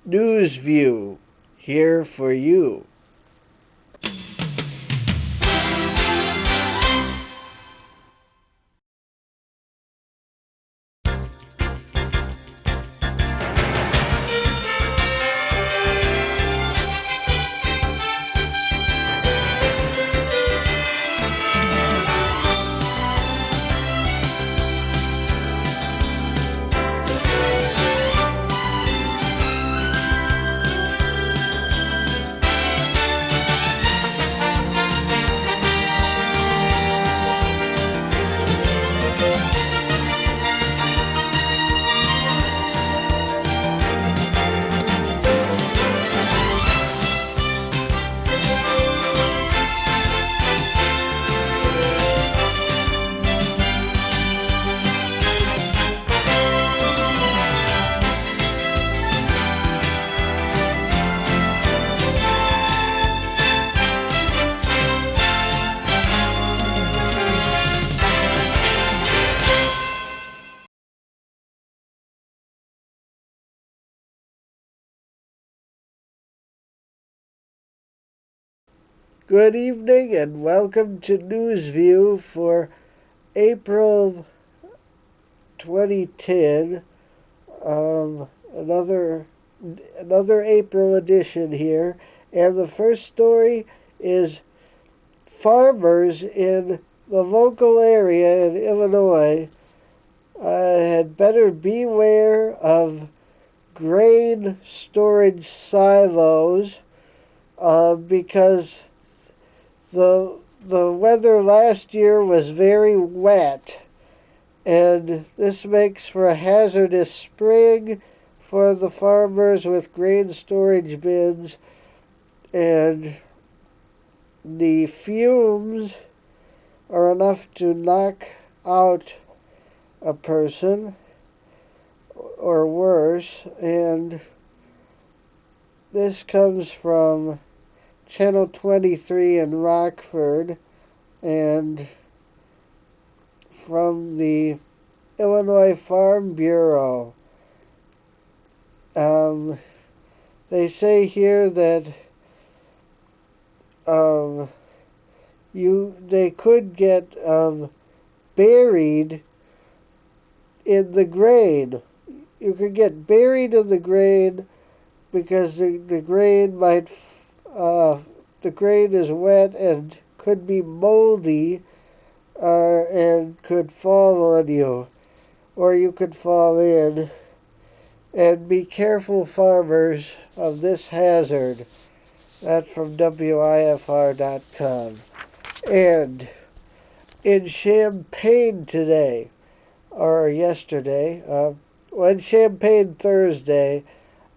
News View, here for you. Good evening and welcome to News View for April 2010. Another April edition here, and the first story is farmers in the local area in Illinois had better beware of grain storage silos because the weather last year was very wet, and this makes for a hazardous spring for the farmers with grain storage bins, and the fumes are enough to knock out a person or worse. And this comes from Channel 23 in Rockford and from the Illinois Farm Bureau. They say here that they could get buried in the grain. You could get buried in the grain because the grain the grain is wet and could be moldy and could fall on you, or you could fall in. And be careful, farmers, of this hazard. That's from WIFR.com. And in Champaign today, or yesterday, on Champaign Thursday,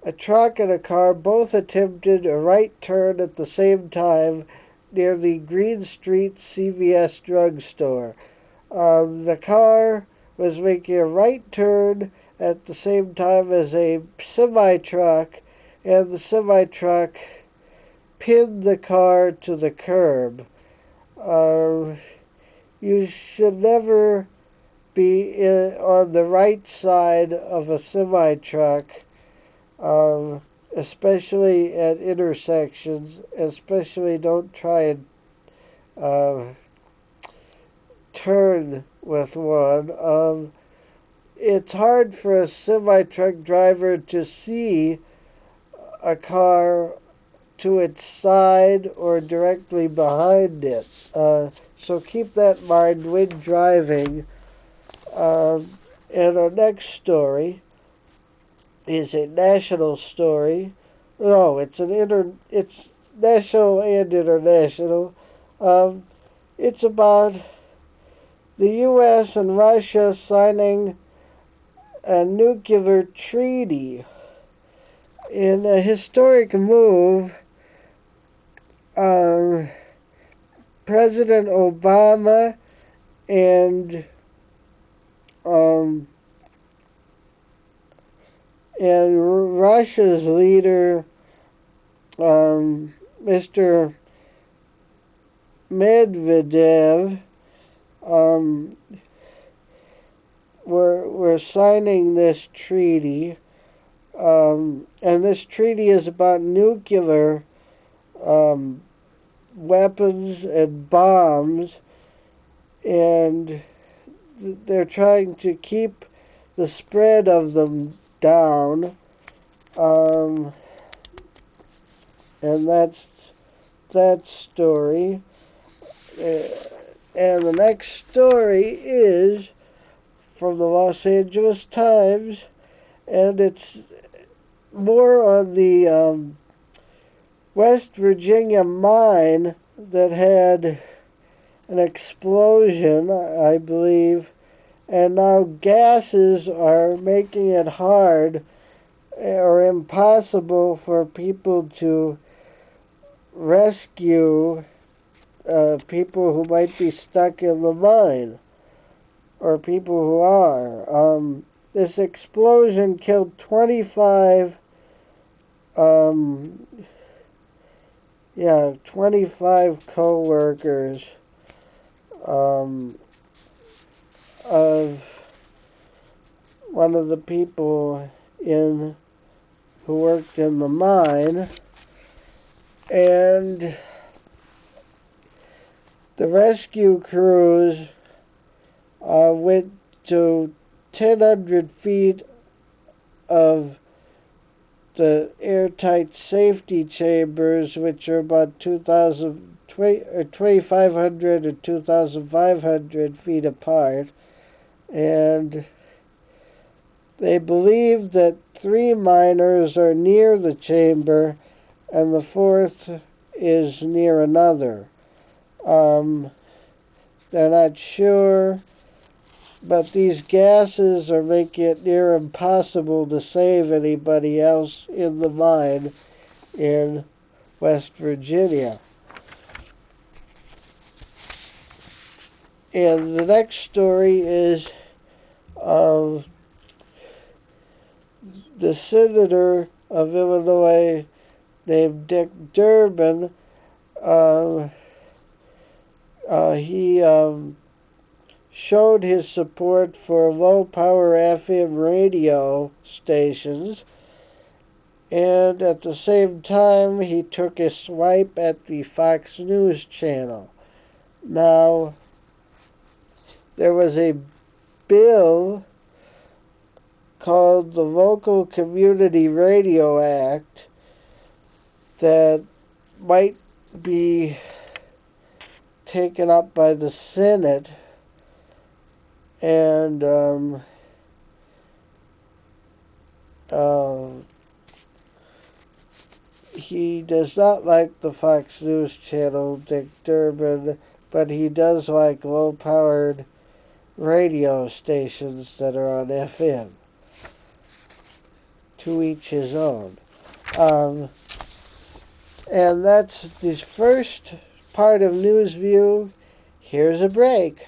a truck and a car both attempted a right turn at the same time near the Green Street CVS drugstore. The car was making a right turn at the same time as a semi-truck, and the semi-truck pinned the car to the curb. You should never be on the right side of a semi-truck, especially at intersections. Especially don't try and turn with one. It's hard for a semi-truck driver to see a car to its side or directly behind it. So keep that in mind when driving. And our next story is a national story. No, it's it's national and international. It's about the U.S. and Russia signing a nuclear treaty. In a historic move, President Obama and Russia's leader, Mr. Medvedev, were signing this treaty. And this treaty is about nuclear um, weapons and bombs, and they're trying to keep the spread of them down. Um, and that's that story. Uh, and the next story is from the Los Angeles Times, and it's more on the West Virginia mine that had an explosion, I believe, and now gases are making it hard or impossible for people to rescue people who might be stuck in the mine or people who are. This explosion killed 25 co-workers of one of the people who worked in the mine, and the rescue crews went to 1,000 feet of the airtight safety chambers, which are about 2,500 and 2,500 feet apart, and they believe that 3 miners are near the chamber and the 4th is near another. They're not sure, but these gases are making it near impossible to save anybody else in the mine in West Virginia. And the next story is of the senator of Illinois named Dick Durbin. He showed his support for low-power FM radio stations, and at the same time he took a swipe at the Fox News channel. Now, there was a bill called the Local Community Radio Act that might be taken up by the Senate, and he does not like the Fox News channel, Dick Durbin, but he does like low-powered radio stations that are on FM. To each his own. And that's the first part of NewsView. Here's a break.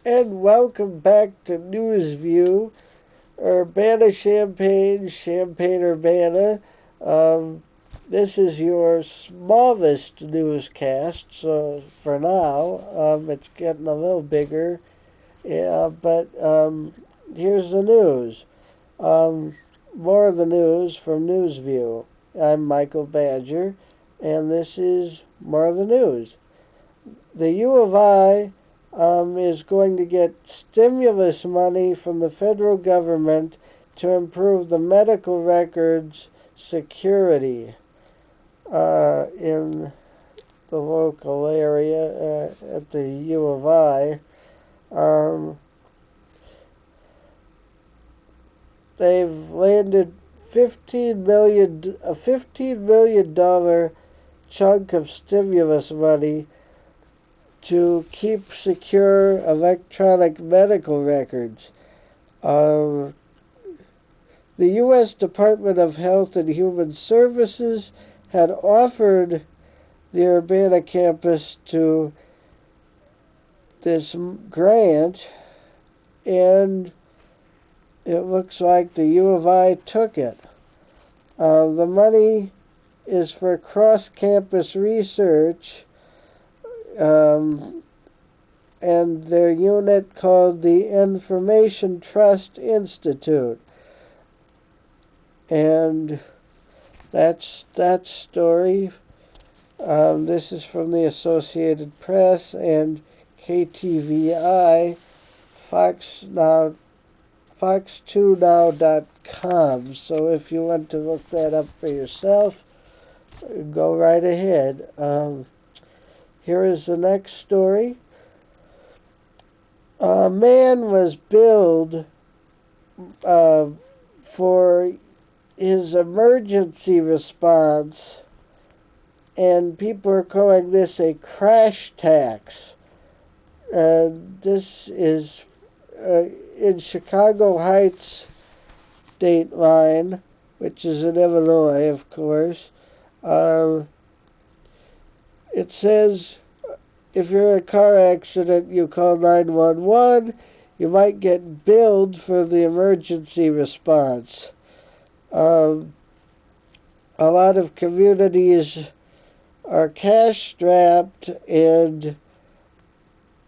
And welcome back to NewsView, Urbana-Champaign, Champaign-Urbana. This is your smallest newscast, so for now, it's getting a little bigger. Yeah, but here's the news. More of the news from NewsView. I'm Michael Badger, and this is more of the news. The U of I is going to get stimulus money from the federal government to improve the medical records security in the local area at the U of I. Um, they've landed a $15 million chunk of stimulus money to keep secure electronic medical records. Um, the U.S. Department of Health and Human Services had offered the Urbana campus to this grant, and it looks like the U of I took it. The money is for cross-campus research, and their unit called the Information Trust Institute. And that's that story. This is from the Associated Press and KTVI, Fox2Now.com. So if you want to look that up for yourself, go right ahead. Here is the next story. A man was billed for his emergency response, and people are calling this a crash tax. This is in Chicago Heights state line, which is in Illinois, of course. It says if you're in a car accident, you call 911, you might get billed for the emergency response. A lot of communities are cash strapped, and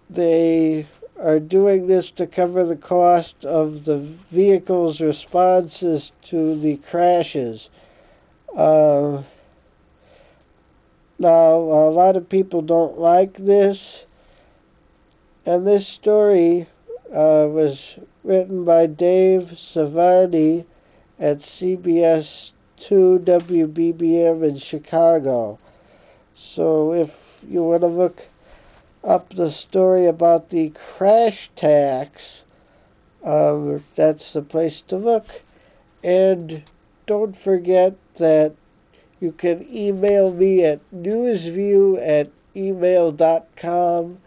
they are doing this to cover the cost of the vehicle's responses to the crashes. Now, a lot of people don't like this, and this story was written by Dave Savarni at CBS 2 WBBM in Chicago. So if you want to look up the story about the crash tax, that's the place to look. And don't forget that you can email me at newsview@email.com.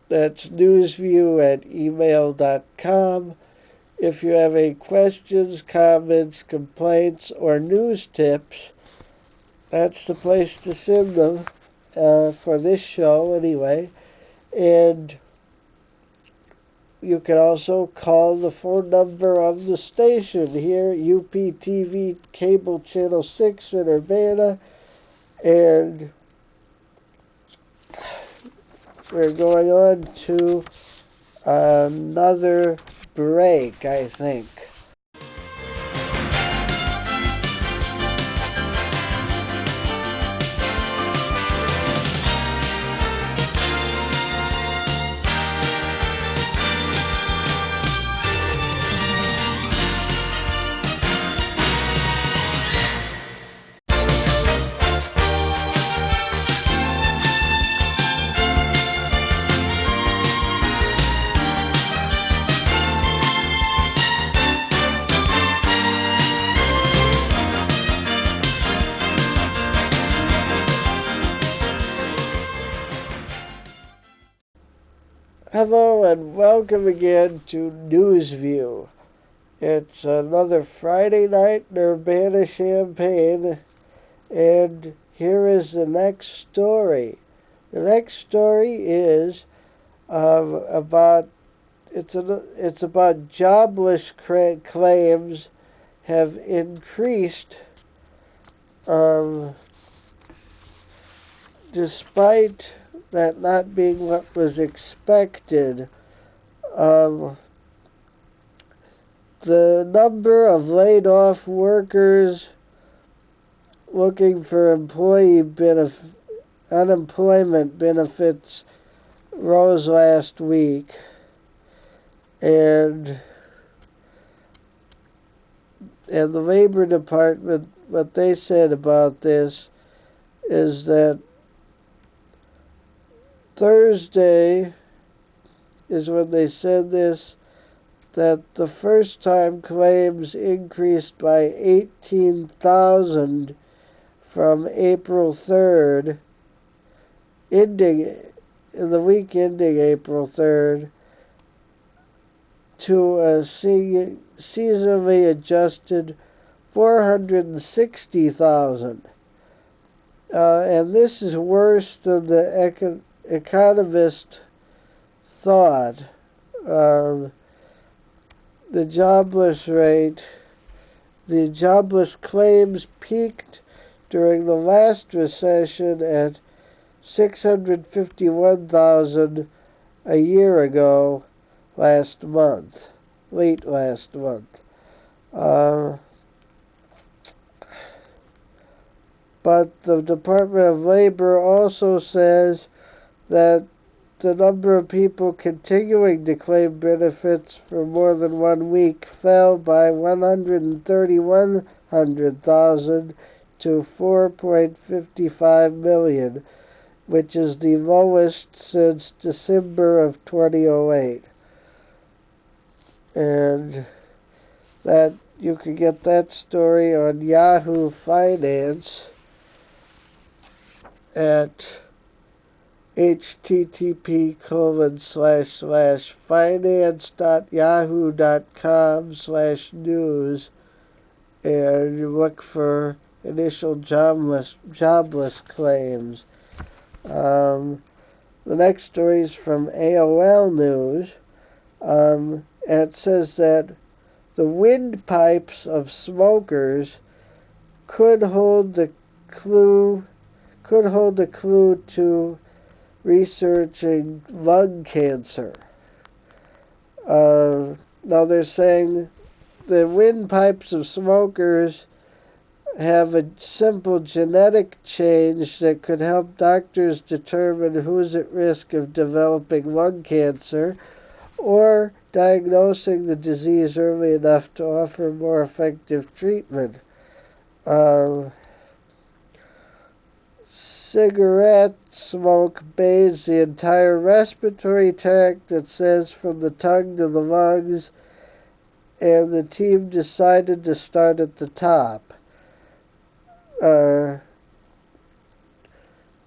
That's newsview@email.com. If you have any questions, comments, complaints, or news tips, that's the place to send them for this show anyway. And you can also call the phone number of the station here, UPTV Cable Channel 6 in Urbana. And we're going on to another break, I think. Hello and welcome again to Newsview. It's another Friday night in Urbana-Champaign, and here is the next story. The next story is about jobless claims have increased despite that not being what was expected. The number of laid off workers looking for unemployment benefits rose last week, and the Labor Department, what they said about this is that Thursday is when they said this, that the first time claims increased by 18,000 from April 3rd, ending in the week ending April 3rd, to a seasonally adjusted 460,000. And this is worse than the economist thought. The jobless rate, the jobless claims peaked during the last recession at 651,000 a year ago late last month. But the Department of Labor also says that the number of people continuing to claim benefits for more than 1 week fell by 131,000 to 4.55 million, which is the lowest since December of 2008. And that you can get that story on Yahoo Finance at http://finance.yahoo.com/news, and you look for initial jobless claims. The next story is from AOL News. And it says that the windpipes of smokers could hold the clue to researching lung cancer. Now they're saying the windpipes of smokers have a simple genetic change that could help doctors determine who's at risk of developing lung cancer or diagnosing the disease early enough to offer more effective treatment. Cigarette smoke bathes the entire respiratory tract, it says, from the tongue to the lungs, and the team decided to start at the top.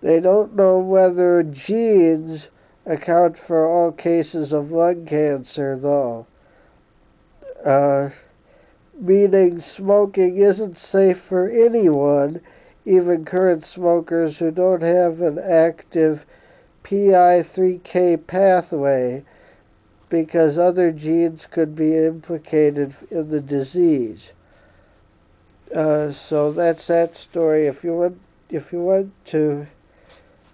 They don't know whether genes account for all cases of lung cancer, though. Meaning smoking isn't safe for anyone, even current smokers who don't have an active PI3K pathway, because other genes could be implicated in the disease. So that's that story. If you want to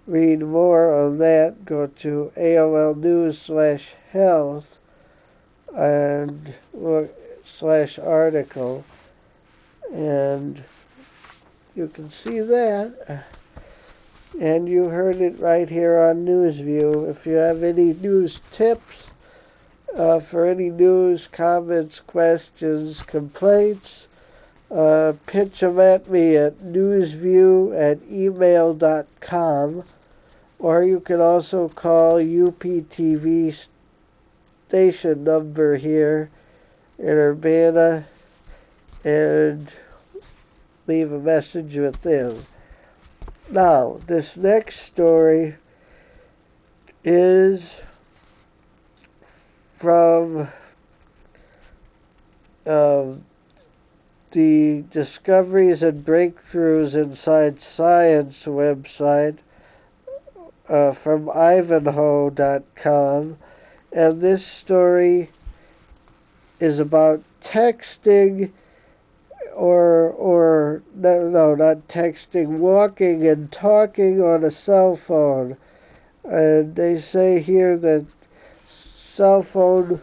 read more on that, go to AOL News/health and look /article, and you can see that. And you heard it right here on NewsView. If you have any news tips for any news, comments, questions, complaints, pitch them at me at newsview@email.com, or you can also call UPTV station number here in Urbana and leave a message with them. Now, this next story is from the Discoveries and Breakthroughs Inside Science website from Ivanhoe.com, and this story is about texting not texting, walking and talking on a cell phone. And they say here that cell phone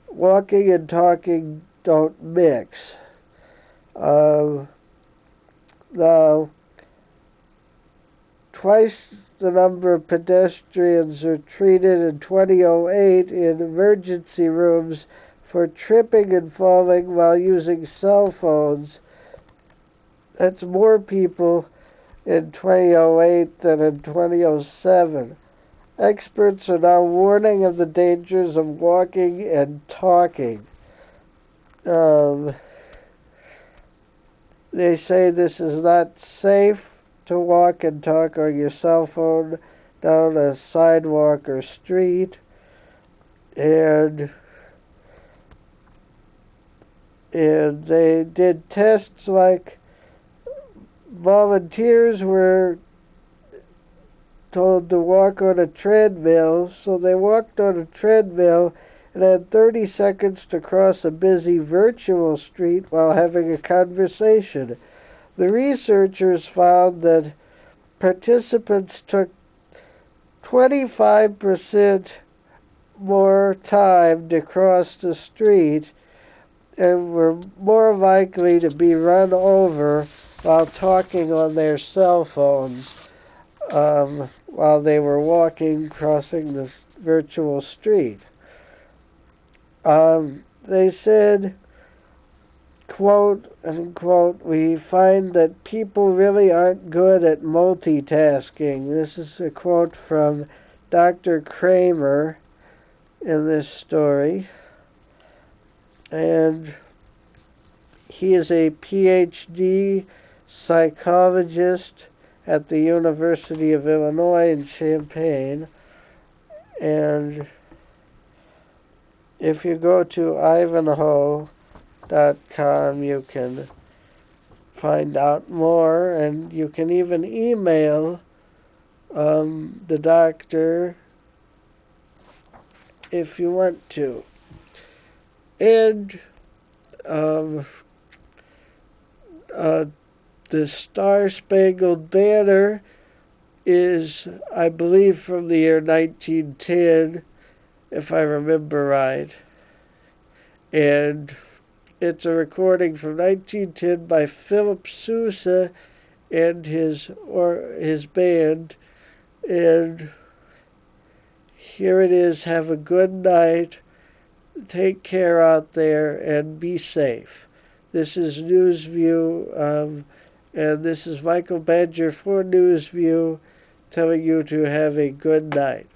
walking and talking don't mix. Now, twice the number of pedestrians are treated in 2008 in emergency rooms for tripping and falling while using cell phones. That's more people in 2008 than in 2007. Experts are now warning of the dangers of walking and talking. They say this is not safe to walk and talk on your cell phone down a sidewalk or street, and they did tests like volunteers were told to walk on a treadmill, so they walked on a treadmill and had 30 seconds to cross a busy virtual street while having a conversation. The researchers found that participants took 25% more time to cross the street and were more likely to be run over while talking on their cell phones while they were crossing this virtual street. They said, quote unquote, we find that people really aren't good at multitasking. This is a quote from Dr. Kramer in this story. And he is a PhD psychologist at the University of Illinois in Champaign. And if you go to ivanhoe.com, you can find out more, and you can even email the doctor if you want to. And the Star-Spangled Banner is, I believe, from the year 1910, if I remember right. And it's a recording from 1910 by Philip Sousa and his band. And here it is. Have a good night. Take care out there and be safe. This is Newsview, and this is Michael Badger for Newsview telling you to have a good night.